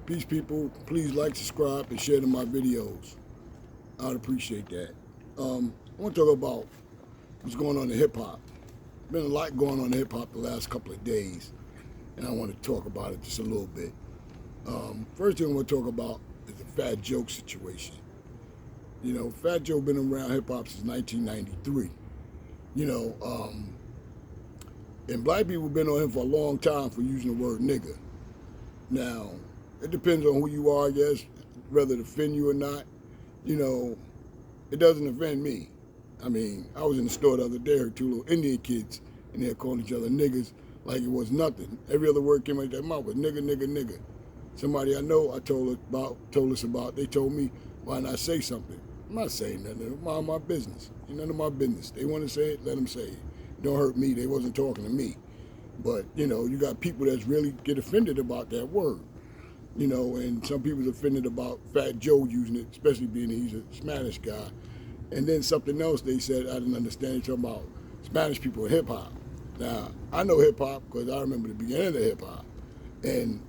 Peace, people. Please like, subscribe, and share to my videos. I'd appreciate that. I want to talk about what's going on in hip hop. Been a lot going on in hip hop the last couple of days, and I want to talk about it just a little bit. First thing I want to talk about is the Fat Joe situation. You know, Fat Joe been around hip hop since 1993. You know, and black people been on him for a long time for using the word nigga. Now, it depends on who you are, I guess, whether it offend you or not. You know, it doesn't offend me. I mean, I was in the store the other day, heard two little Indian kids, and they're calling each other niggas like it was nothing. Every other word came out of their mouth was nigga, nigga, nigga. Somebody I know, I told us about, they told me, why not say something? I'm not saying nothing. Mind my business. Ain't none of my business. They want to say it, let them say it. Don't hurt me. They wasn't talking to me. But, you know, you got people that's really get offended about that word. You know, and some people's offended about Fat Joe using it, especially being he's a Spanish guy. And then something else they said I didn't understand, talking about Spanish people in hip hop. Now, I know hip hop because I remember the beginning of hip hop. And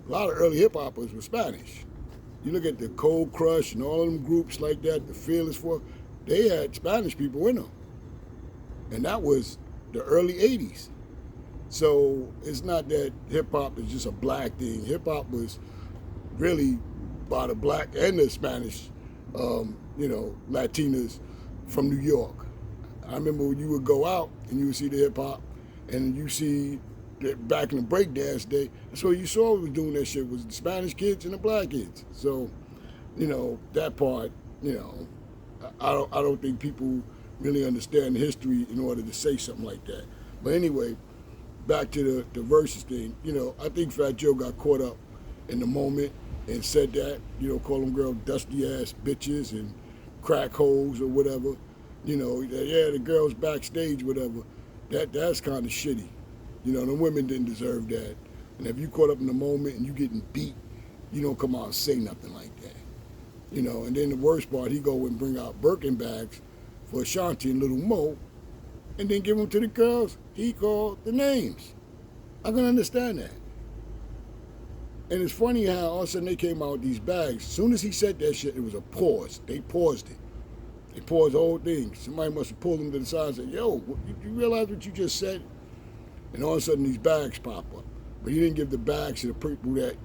a lot of early hip hoppers were Spanish. You look at the Cold Crush and all of them groups like that, the Fearless Four, they had Spanish people in them. And that was the early 80s. So it's not that hip hop is just a black thing. Hip hop was really by the black and the Spanish, Latinas from New York. I remember when you would go out and you would see the hip hop and you see that back in the breakdance day, that's what you saw was doing that shit was the Spanish kids and the black kids. So, you know, that part, you know, I don't think people really understand the history in order to say something like that. But anyway, back to the versus thing, you know, I think Fat Joe got caught up in the moment and said that, you know, call them girls dusty ass bitches and crack holes or whatever. You know, yeah, the girls backstage, whatever. That's kind of shitty. You know, the women didn't deserve that. And if you caught up in the moment and you getting beat, you don't come out and say nothing like that. You know, and then the worst part, he go and bring out Birkin bags for Ashanti and Little Mo, and then give them to the girls he called the names. I can understand that. And it's funny how all of a sudden they came out with these bags. As soon as he said that shit, it was a pause. They paused it. They paused the whole thing. Somebody must have pulled them to the side and said, yo, you realize what you just said? And all of a sudden these bags pop up. But he didn't give the bags to the people that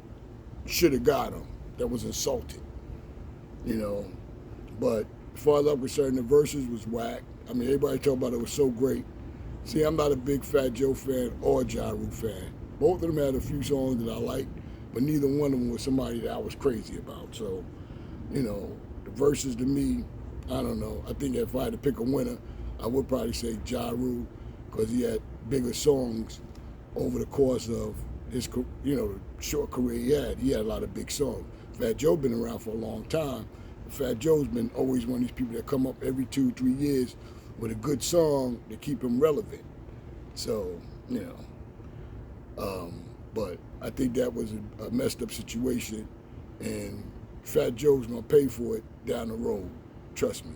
should have got them, that was insulted. You know, but as far as I'm concerned, the verses was whack. I mean, everybody talked about it was so great. See, I'm not a big Fat Joe fan or Ja Rule fan. Both of them had a few songs that I liked, but neither one of them was somebody that I was crazy about. So, you know, the verses to me, I don't know. I think if I had to pick a winner, I would probably say Ja Rule because he had bigger songs over the course of his, you know, short career he had. He had a lot of big songs. Fat Joe been around for a long time. Fat Joe's been always one of these people that come up every 2-3 years with a good song to keep him relevant. So, you know, but I think that was a messed up situation, and Fat Joe's gonna pay for it down the road. Trust me.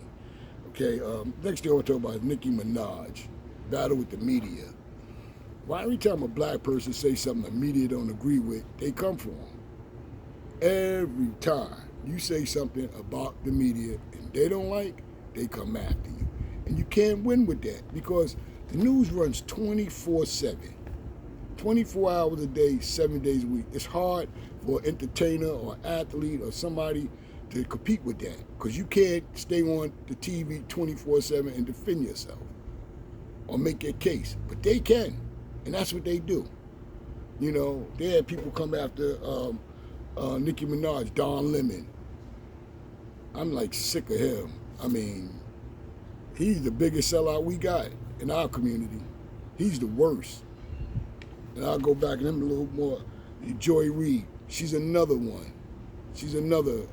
Okay. Next thing I want to talk about is Nicki Minaj, battle with the media. Why every time a black person says something the media don't agree with, they come for them? Every time you say something about the media and they don't like, they come after you. And you can't win with that because the news runs 24/7. 24 hours a day, 7 days a week. It's hard for an entertainer or athlete or somebody to compete with that because you can't stay on the TV 24/7 and defend yourself or make your case. But they can, and that's what they do. You know, they had people come after Nicki Minaj, Don Lemon. I'm like sick of him. I mean, he's the biggest sellout we got in our community. He's the worst. And I'll go back to him a little more. Joy Reid, she's another one. She's another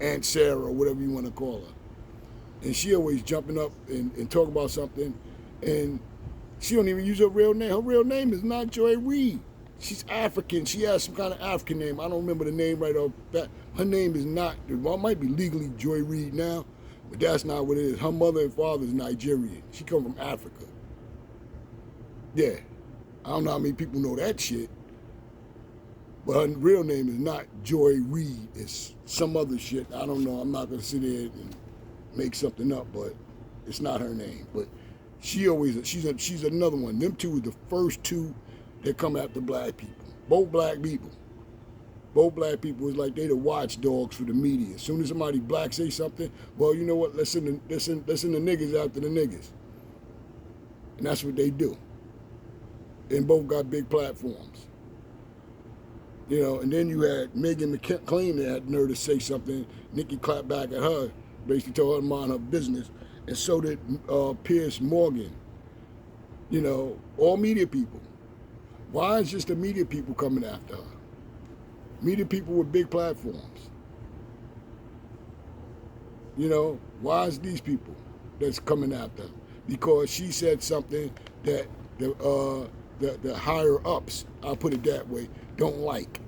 Aunt Sarah or whatever you want to call her. And she always jumping up and talking about something, and she don't even use her real name. Her real name is not Joy Reid. She's African. She has some kind of African name. I don't remember the name right off that. Her name is not, well, it might be legally Joy Reid now, but that's not what it is. Her mother and father is Nigerian. She come from Africa. Yeah. I don't know how many people know that shit. But her real name is not Joy Reid. It's some other shit. I don't know. I'm not gonna sit there and make something up, but it's not her name. But she's another one. Them two are the first two that come after black people. Both black people. Both black people is like they the watchdogs for the media. As soon as somebody black say something, well, you know what? Let's send the niggas after the niggas. And that's what they do. And both got big platforms. You know, and then you had Megan McClain that had nerve to say something. Nikki clapped back at her, basically told her to mind her business. And so did Piers Morgan. You know, all media people. Why is just the media people coming after her? Media people with big platforms. You know, why is these people that's coming after her? Because she said something that the higher ups, I'll put it that way, don't like.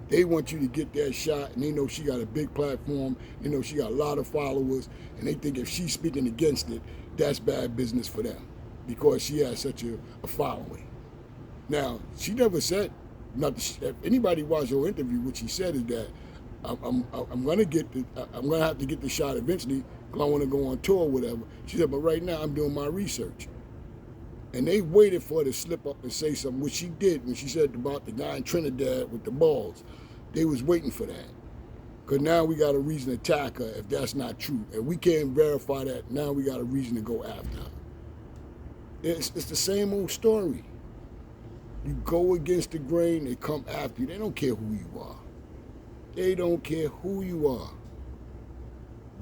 They want you to get that shot, and they know she got a big platform. They know she got a lot of followers, and they think if she's speaking against it, that's bad business for them because she has such a following. Now, she never said nothing. If anybody watched her interview, what she said is that I'm gonna have to get the shot eventually because I want to go on tour or whatever. She said, but right now I'm doing my research. And they waited for her to slip up and say something, which she did when she said about the guy in Trinidad with the balls. They was waiting for that. Because now we got a reason to attack her if that's not true. And we can't verify that. Now we got a reason to go after her. It's the same old story. You go against the grain, they come after you. They don't care who you are. They don't care who you are.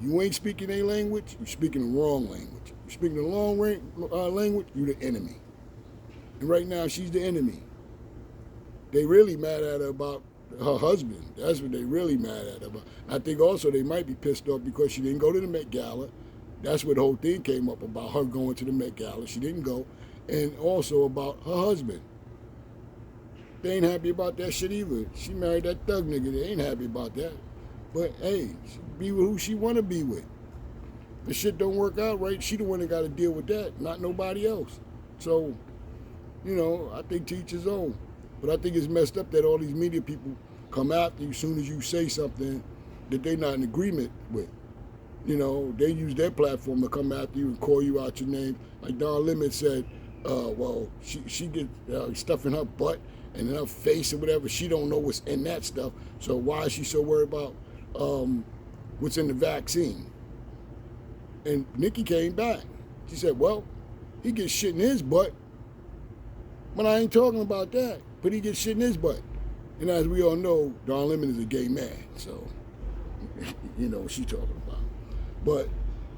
You ain't speaking a language, you're speaking the wrong language. You're speaking the wrong language, you're the enemy. And right now, she's the enemy. They really mad at her about her husband. That's what they really mad at her about. I think also they might be pissed off because she didn't go to the Met Gala. That's where the whole thing came up about her going to the Met Gala. She didn't go. And also about her husband. They ain't happy about that shit either. She married that thug nigga. They ain't happy about that. But hey, she be with who she want to be with. If shit don't work out right, she the one that got to deal with that, not nobody else. So, you know, I think to each his own. But I think it's messed up that all these media people come after you as soon as you say something that they're not in agreement with. You know, they use their platform to come after you and call you out your name. Like Don Lemon said, well, she get stuff in her butt and in her face or whatever. She don't know what's in that stuff. So why is she so worried about what's in the vaccine? And Nikki came back. She said, well, he gets shit in his butt. But I ain't talking about that. But he gets shit in his butt. And as we all know, Don Lemon is a gay man. So, you know what she's talking about. But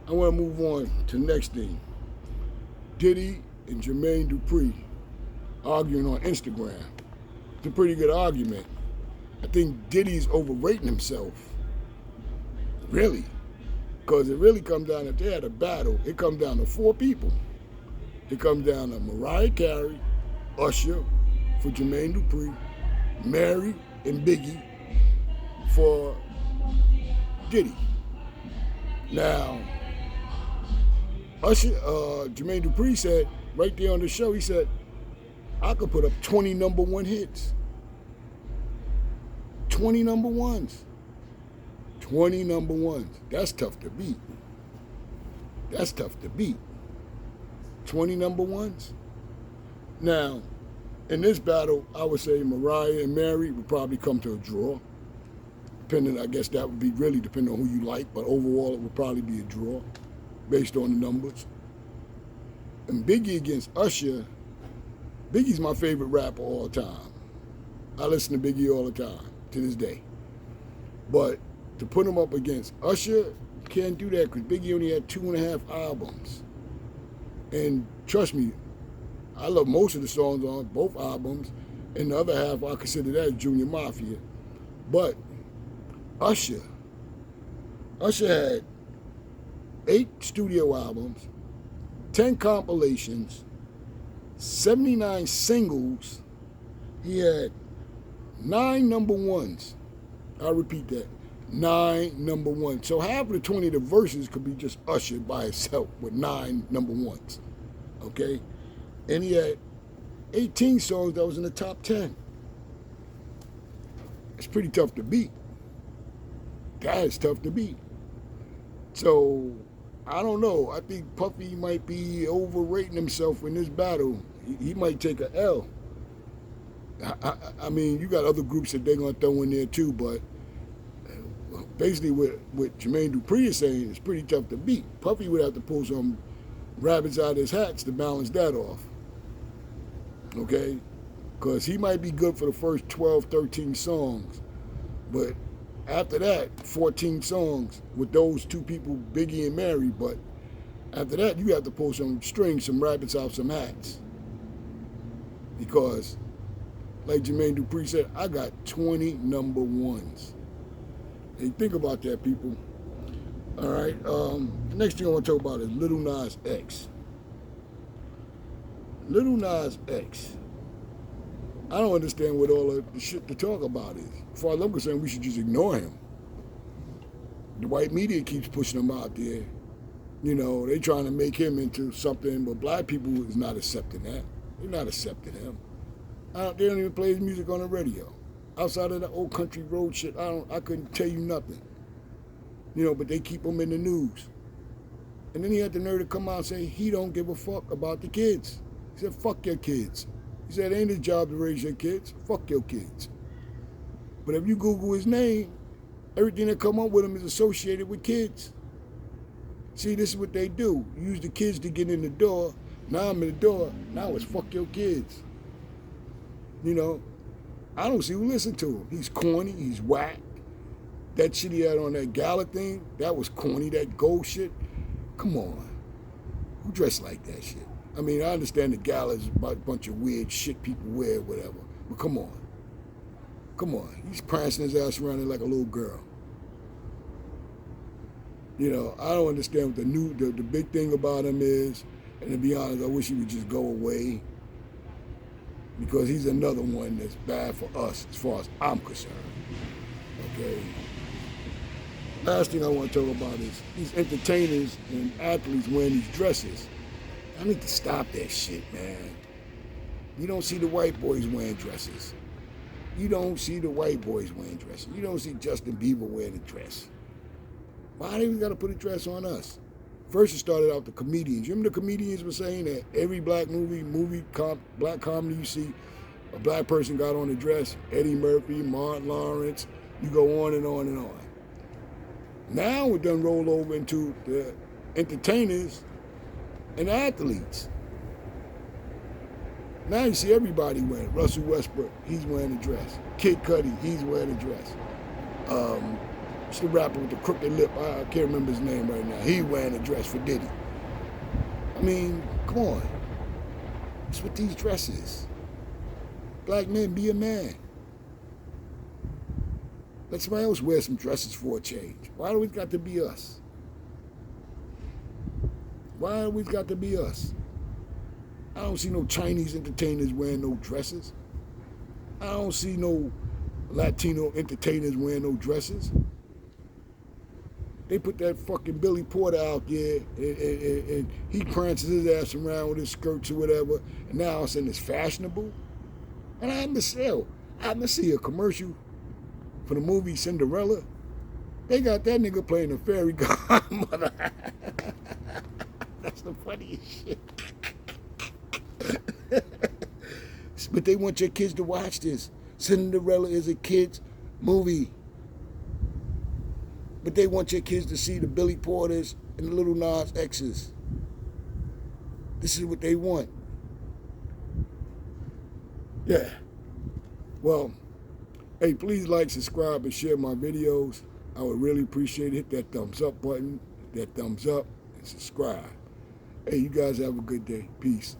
I want to move on to the next thing. Diddy and Jamaine Dupree arguing on Instagram. It's a pretty good argument. I think Diddy's overrating himself. Really. Because it really comes down, if they had a battle, it comes down to 4 people. It comes down to Mariah Carey, Usher for Jamaine Dupree, Mary and Biggie for Diddy. Now, Jermaine Dupree said, right there on the show, he said, I could put up 20 number 1 hits. 20 number 1s. 20 number 1s. That's tough to beat. That's tough to beat. 20 number 1s. Now, in this battle, I would say Mariah and Mary would probably come to a draw. Depending, I guess that would be really depending on who you like, but overall it would probably be a draw based on the numbers. And Biggie against Usher, Biggie's my favorite rapper all the time. I listen to Biggie all the time, to this day. But to put him up against Usher, you can't do that because Biggie only had 2.5 albums. And trust me, I love most of the songs on both albums, and the other half I consider that Junior Mafia. But Usher had 8 studio albums, 10 compilations, 79 singles. He had 9 number 1s. I'll repeat that. 9 number 1s. So half of the 20 of the verses could be just Usher by itself with 9 number 1s. Okay? And he had 18 songs that was in the top 10. It's pretty tough to beat. That is tough to beat. So I don't know. I think Puffy might be overrating himself in this battle. He might take a L. I mean, you got other groups that they're gonna throw in there too, but basically what Jermaine Dupree is saying is pretty tough to beat. Puffy would have to pull some rabbits out of his hats to balance that off. Okay? Because he might be good for the first 12, 13 songs, but after that, 14 songs with those two people, Biggie and Mary, but after that, you have to pull some strings, some rabbits out some hats. Because, like Jermaine Dupree said, I got 20 number ones. Hey, think about that, people. All right. The next thing I want to talk about is Lil Nas X. Lil Nas X. I don't understand what all of the shit to talk about is. As far as I'm concerned, we should just ignore him. The white media keeps pushing him out there. You know, they trying to make him into something, but black people is not accepting that. They're not accepting him. They don't even play his music on the radio. Outside of the old country road shit, I couldn't tell you nothing. You know, but they keep him in the news. And then he had the nerve to come out and say he don't give a fuck about the kids. He said, fuck your kids. He said, it ain't his job to raise your kids. Fuck your kids. But if you Google his name, everything that come up with him is associated with kids. See, this is what they do. Use the kids to get in the door. Now I'm in the door. Now it's fuck your kids. You know, I don't see who listen to him. He's corny. He's whack. That shit he had on that gala thing, that was corny. That gold shit. Come on. Who dressed like that shit? I mean, I understand the gala is about a bunch of weird shit people wear, whatever. But come on. Come on. He's prancing his ass around like a little girl. You know, I don't understand what the big thing about him is. And to be honest, I wish he would just go away. Because he's another one that's bad for us as far as I'm concerned. Okay? Last thing I want to talk about is these entertainers and athletes wearing these dresses. I need to stop that shit, man. You don't see the white boys wearing dresses. You don't see the white boys wearing dresses. You don't see Justin Bieber wearing a dress. Why do we got to put a dress on us? First, it started out the comedians. You remember the comedians were saying that every black black comedy you see, a black person got on a dress. Eddie Murphy, Martin Lawrence, you go on and on and on. Now we're done roll over into the entertainers and athletes. Now you see everybody wearing it. Russell Westbrook, he's wearing a dress. Kid Cudi, he's wearing a dress. It's the rapper with the crooked lip. I can't remember his name right now. He wearing a dress for Diddy. I mean, come on. It's what these dresses. Black men, be a man. Let somebody else wear some dresses for a change. Why do we got to be us? Why do we got to be us? I don't see no Chinese entertainers wearing no dresses. I don't see no Latino entertainers wearing no dresses. They put that fucking Billy Porter out there and he prances his ass around with his skirts or whatever, and now all of a sudden it's fashionable. And I happen to see a commercial for the movie Cinderella. They got that nigga playing a fairy godmother. That's the funniest shit. But they want your kids to watch this. Cinderella is a kid's movie. But they want your kids to see the Billy Porters and the Lil Nas X's. This is what they want. Yeah. Well, hey, please like, subscribe, and share my videos. I would really appreciate it. Hit that thumbs up button, hit that thumbs up, and subscribe. Hey, you guys have a good day. Peace.